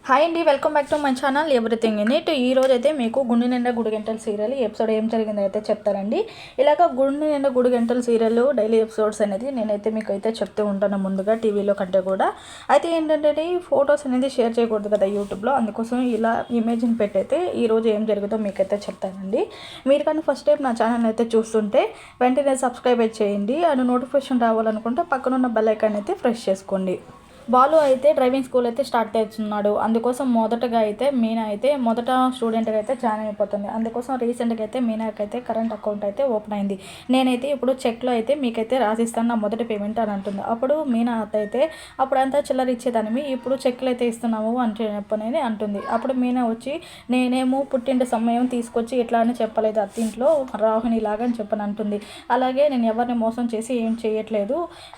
Hi అండి, welcome back to my channel everything in it. ఈ రోజు అయితే మీకు గుండె నిండా గుడి గంటల సీరియల్ ఎపిసోడ్ ఏం జరిగిందో అయితే చెప్తారండి. ఇలాగ గుండె నిండా గుడి గంటల సీరియల్ డైలీ ఎపిసోడ్స్ అనేది నేనైతే మీకు అయితే చెప్తూ ఉంటాను ముందుగా టీవీలో కంటే కూడా. అయితే ఏంటంటే ఈ ఫొటోస్ అనేది షేర్ చేయకూడదు కదా యూట్యూబ్లో, అందుకోసం ఇలా ఇమేజ్ని పెట్టయితే ఈరోజు ఏం జరుగుతుందో మీకైతే చెప్తానండి. మీరు కానీ ఫస్ట్ టైం నా ఛానల్ అయితే చూస్తుంటే వెంటనే సబ్స్క్రైబ్ చేయండి. అండ్ నోటిఫికేషన్ రావాలనుకుంటే పక్కనున్న బెల్ ఐకాన్ అయితే ప్రెస్ చేసుకోండి. బాలు అయితే డ్రైవింగ్ స్కూల్ అయితే స్టార్ట్ చేస్తున్నాడు. అందుకోసం మొదటగా అయితే మీనా అయితే మొదట స్టూడెంట్గా అయితే జాయిన్ అయిపోతుంది. అందుకోసం రీసెంట్గా అయితే మీనాకి అయితే కరెంట్ అకౌంట్ అయితే ఓపెన్ అయింది. నేనైతే ఇప్పుడు చెక్లో అయితే మీకైతే రాసిస్తాను నా మొదటి పేమెంట్ అని అంటుంది. అప్పుడు మీనా అయితే అప్పుడంతా చిల్లర ఇచ్చేదాన్ని, ఇప్పుడు చెక్లు అయితే ఇస్తున్నాము అని చెప్పని అంటుంది. అప్పుడు మీనా వచ్చి నేనేమో పుట్టింటి సమయం తీసుకొచ్చి ఇట్లా అని చెప్పలేదు అత్తింట్లో రాహుని లాగా అని చెప్పని అంటుంది. అలాగే నేను ఎవరిని మోసం చేసి ఏం చేయట్లేదు,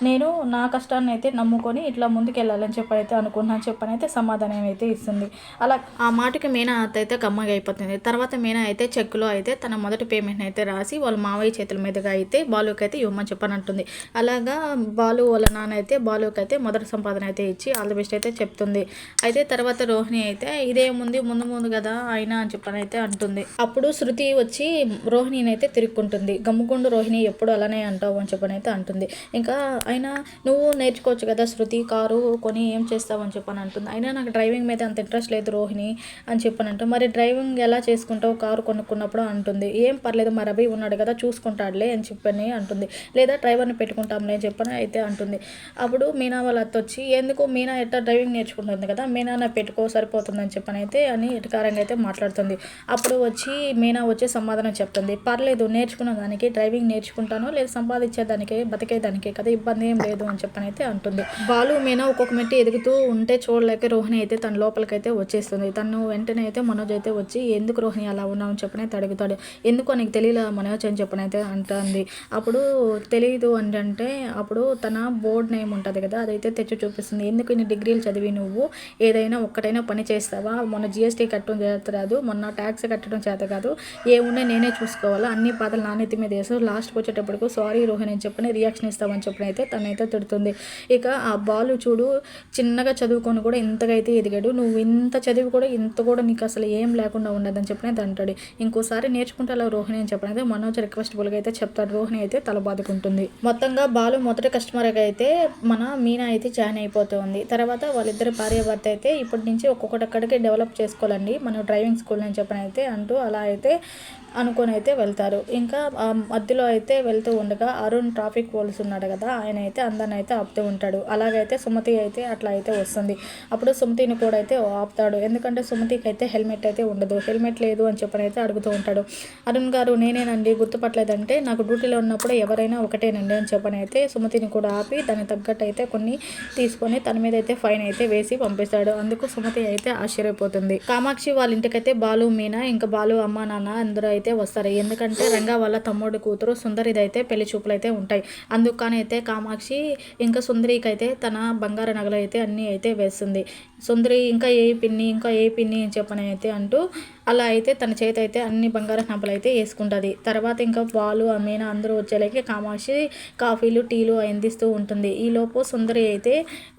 నేను నా కష్టాన్ని అయితే నమ్ముకొని ఇట్లా ముందుకు వెళ్ళాలని చెప్పనైతే అనుకున్నాను చెప్పనైతే సమాధానం అయితే ఇస్తుంది. అలా ఆ మాటకి మీనా అయితే కమ్మగా అయిపోతుంది. తర్వాత మీనా అయితే చెక్కులో అయితే తన మొదటి పేమెంట్ అయితే రాసి వాళ్ళ మావయ్య చేతుల మీదుగా అయితే బాలుకి అయితే ఇవ్వమని చెప్పని అంటుంది. అలాగా బాలు వాళ్ళ నాన్న అయితే బాలుకి అయితే మొదటి సంపాదన అయితే ఇచ్చి ఆల్ ది బెస్ట్ అయితే చెప్తుంది. అయితే తర్వాత రోహిణి అయితే ఇదేముంది ముందు కదా అయినా అని చెప్పని అయితే అంటుంది. అప్పుడు శృతి వచ్చి రోహిణిని అయితే తిరుక్కుంటుంది. గమ్ముకుండు రోహిణి ఎప్పుడు అలానే అంటావు అని చెప్పని అయితే అంటుంది. ఇంకా అయినా నువ్వు నేర్చుకోవచ్చు కదా శృతి, కారు కొని ఏం చేస్తావని చెప్పని అంటుంది. అయినా నాకు డ్రైవింగ్ మీద అంత ఇంట్రెస్ట్ లేదు రోహిణి అని చెప్పని అంటూ, మరి డ్రైవింగ్ ఎలా చేసుకుంటావు కారు కొనుక్కున్నప్పుడు అంటుంది. ఏం పర్లేదు మరి అభి ఉన్నాడు కదా చూసుకుంటాడులే అని చెప్పని అంటుంది. లేదా డ్రైవర్ని పెట్టుకుంటాంలే అని చెప్పని అయితే అంటుంది. అప్పుడు మీనా వాళ్ళ అత్త వచ్చి ఎందుకు మీనా ఎట్లా డ్రైవింగ్ నేర్చుకుంటుంది కదా మీనా నా పెట్టుకో సరిపోతుందని చెప్పని అయితే అని ఇటకారంగా అయితే మాట్లాడుతుంది. అప్పుడు వచ్చి మీనా వచ్చి సమాధానం చెప్తుంది. పర్లేదు నేర్చుకున్న దానికి డ్రైవింగ్ నేర్చుకుంటాను, లేదా సంపాదించేదానికే బతికేదానికే కదా ఇబ్బంది ఏం లేదు అని చెప్పని అయితే అంటుంది. బాలు మీనా ఒక్కొక్క మెట్టి ఎదుగుతూ ఉంటే చూడలేక రోహిణి అయితే తన లోపలికైతే వచ్చేస్తుంది. తను వెంటనే అయితే మనోజ్ అయితే వచ్చి ఎందుకు రోహిణి అలా ఉన్నావు అని చెప్పని అయితే అడుగుతాడు. ఎందుకో నీకు తెలియలే మనోజ్ అని చెప్పని అయితే అంటుంది. అప్పుడు తెలియదు అంటే అప్పుడు తన బోర్డ్ నేమ్ ఉంటుంది కదా అదైతే తెచ్చి చూపిస్తుంది. ఎందుకు ఇన్ని డిగ్రీలు చదివి నువ్వు ఏదైనా ఒక్కటైనా పని చేస్తావా, మొన్న జిఎస్టీ కట్టడం చేత రాదు, మొన్న ట్యాక్స్ కట్టడం చేత కాదు, ఏమున్నా నేనే చూసుకోవాలా, అన్ని బాధలు నాణ్యత మీద వేసావు, లాస్ట్కి వచ్చేటప్పటికు సారీ రోహిణి అని చెప్పని రియాక్షన్ ఇస్తామని చెప్పని అయితే తనైతే తిడుతుంది. ఇక ఆ బాలు చూడు చిన్నగా చదువుకొని కూడా ఇంతగా అయితే ఎదిగాడు, నువ్వు ఇంత చదివి కూడా ఇంత కూడా నీకు అసలు ఏం లేకుండా ఉండదని చెప్పినది అంటాడు. ఇంకోసారి నేర్చుకుంటా రోహిణి అని చెప్పినది మనోజ్ రిక్వెస్టబుల్గా అయితే చెప్తాడు. రోహిణి అయితే తల బాదుకుంటుంది. మొత్తంగా బాలు మొదటి కస్టమర్గా అయితే మన మీనా అయితే జాయిన్ అయిపోతుంది. తర్వాత వాళ్ళిద్దరు భార్యాభర్త అయితే ఇప్పటి నుంచి ఒక్కొక్కటిక్కడికి డెవలప్ చేసుకోవాలండి మనం డ్రైవింగ్ స్కూల్ అని చెప్పని అయితే అంటూ అలా అయితే అనుకొని అయితే వెళ్తారు. ఇంకా మధ్యలో అయితే వెళ్తూ ఉండగా అరుణ్ ట్రాఫిక్ పోలీస్ ఉన్నాడు కదా ఆయన అయితే అందరిని అయితే ఆపుతూ ఉంటాడు. అలాగైతే సుమతి అయితే అట్లా అయితే వస్తుంది. అప్పుడు సుమతిని కూడా అయితే ఆపుతాడు. ఎందుకంటే సుమతికి అయితే హెల్మెట్ అయితే ఉండదు. హెల్మెట్ లేదు అని చెప్పని అయితే అడుగుతూ ఉంటాడు. అరుణ్ గారు నేనేనండి గుర్తుపట్టలేదంటే నాకు డ్యూటీలో ఉన్నప్పుడు ఎవరైనా ఒకటేనండి అని చెప్పని అయితే సుమతిని కూడా ఆపి దానికి తగ్గట్టు అయితే కొన్ని తీసుకొని తన మీద అయితే ఫైన్ అయితే వేసి పంపిస్తాడు. అందుకు సుమతి అయితే ఆశ్చర్యపోతుంది. కామాక్షి వాళ్ళ ఇంటికైతే బాలు మీనా ఇంకా బాలు అమ్మ నాన్న అందరూ అయితే వస్తారు. ఎందుకంటే రంగా వాళ్ళ తమ్ముడు కూతురు సుందరిది అయితే పెళ్లి చూపులు అయితే ఉంటాయి. అందుకని అయితే కామాక్షి ఇంకా సుందరికి అయితే తన బంగారు నగలు అయితే అన్నీ అయితే వేస్తుంది. సుందరి ఇంకా ఏ పిన్ని అని చెప్పని అయితే అంటూ అలా అయితే తన చేతి అయితే అన్ని బంగారు నగలు అయితే వేసుకుంటుంది. తర్వాత ఇంకా బాలు మీనా అందరూ వచ్చేలాకి కామాక్షి కాఫీలు టీలు అందిస్తూ ఉంటుంది. ఈలోపు సుందరి అయితే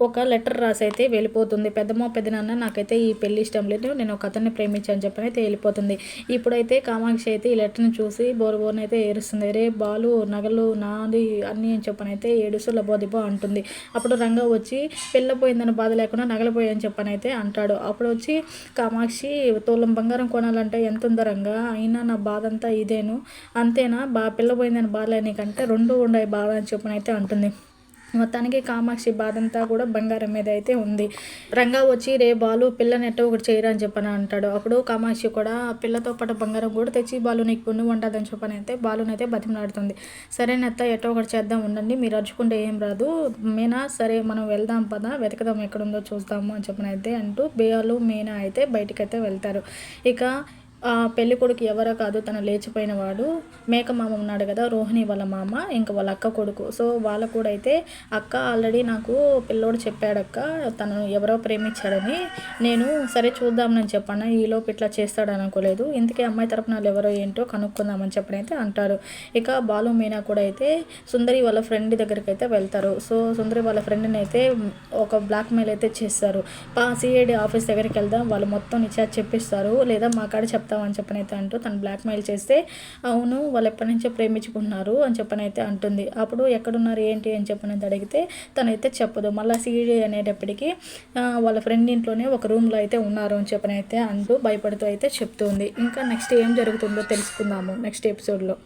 ఒక లెటర్ రాసి అయితే వెళ్ళిపోతుంది. పెద్దనాన్న నాకైతే ఈ పెళ్లి ఇష్టం లేదు, నేను ఒక అతన్ని ప్రేమించాను చెప్పని అయితే వెళ్ళిపోతుంది. ఇప్పుడైతే కామాక్షి అయితే ఈ లెటర్ని చూసి బోరుబోరున అయితే ఏడుస్తుంది. రే బాలు నగలు నాది అన్నీ అని చెప్పని అయితే ఏడుస్తూ లబోదిబో అంటుంది. అప్పుడు రంగా వచ్చి పెళ్ళపోయిందని బాధ లేకుండా నగలు పోయని చెప్పని అయితే అంటాడు. అప్పుడు వచ్చి కామాక్షి తోలం బంగారం కొనాలంటే ఎంత ఉందో రంగా, అయినా నా బాధ అంతా ఇదేను అంతేనా, పిల్లపోయిందని బాధలే నీకంటే రెండు ఉన్నాయి బాధ అని చెప్పని అయితే అంటుంది. మొత్తానికి కామాక్షి బాధంతా కూడా బంగారం మీద అయితే ఉంది. రంగా వచ్చి రే బాలు పిల్లని ఎట్టో ఒకటి చేయరా అని చెప్పని అంటాడు. అప్పుడు కామాక్షి కూడా పిల్లతో పాటు బంగారం కూడా తెచ్చి బాలు నీకు పుణ్యం ఉంటుందని చెప్పని అయితే బాలునైతే బతిమలాడుతుంది. సరేనత్త ఎట్టో ఒకటి చేద్దాం ఉండండి, మీరు అరుచుకుంటే ఏం రాదు మీనా, సరే మనం వెళ్దాం పదా వెతకదాం ఎక్కడుందో చూద్దాము అని చెప్పని అయితే అంటూ బాలు మీనా అయితే బయటకైతే వెళ్తారు. ఇక ఆ పెళ్లి కొడుకు ఎవరో కాదు, తను లేచిపోయిన వాడు మేక మామ ఉన్నాడు కదా, రోహిణి వాళ్ళ మామ, ఇంకా వాళ్ళ అక్క కొడుకు. సో వాళ్ళ కూడా అయితే అక్క ఆల్రెడీ నాకు పిల్లోడు చెప్పాడక్క, తను ఎవరో ప్రేమించాడని. నేను సరే చూద్దామని చెప్పాను, ఈలోపు ఇట్లా చేస్తాడని అనుకోలేదు. ఇంతకీ అమ్మాయి తరపున వాళ్ళు ఎవరో ఏంటో కనుక్కుందామని చెప్పనైతే అంటారు. ఇక బాలు మీనా కూడా అయితే సుందరి వాళ్ళ ఫ్రెండ్ దగ్గరికి అయితే వెళ్తారు. సో సుందరి వాళ్ళ ఫ్రెండ్ని అయితే ఒక బ్లాక్మెయిల్ అయితే చేస్తారు. సిఐడి ఆఫీస్ దగ్గరికి వెళ్దాం, వాళ్ళు మొత్తం నిశ్చయం చెప్పిస్తారు, లేదా మా కాడ చెప్తామని చెప్పనైతే అంటూ తను బ్లాక్మెయిల్ చేస్తే అవును వాళ్ళు ఎప్పటి నుంచో ప్రేమించుకుంటున్నారు అని చెప్పనైతే అంటుంది. అప్పుడు ఎక్కడున్నారు ఏంటి అని చెప్పనైతే అడిగితే తనైతే చెప్పదు. మళ్ళీ సిఐడి అనేటప్పటికీ వాళ్ళ ఫ్రెండ్ ఇంట్లోనే ఒక రూమ్లో అయితే ఉన్నారు అని చెప్పనైతే అంటూ భయపడుతూ అయితే చెప్తుంది. ఇంకా నెక్స్ట్ ఏం జరుగుతుందో తెలుసుకుందాము నెక్స్ట్ ఎపిసోడ్లో.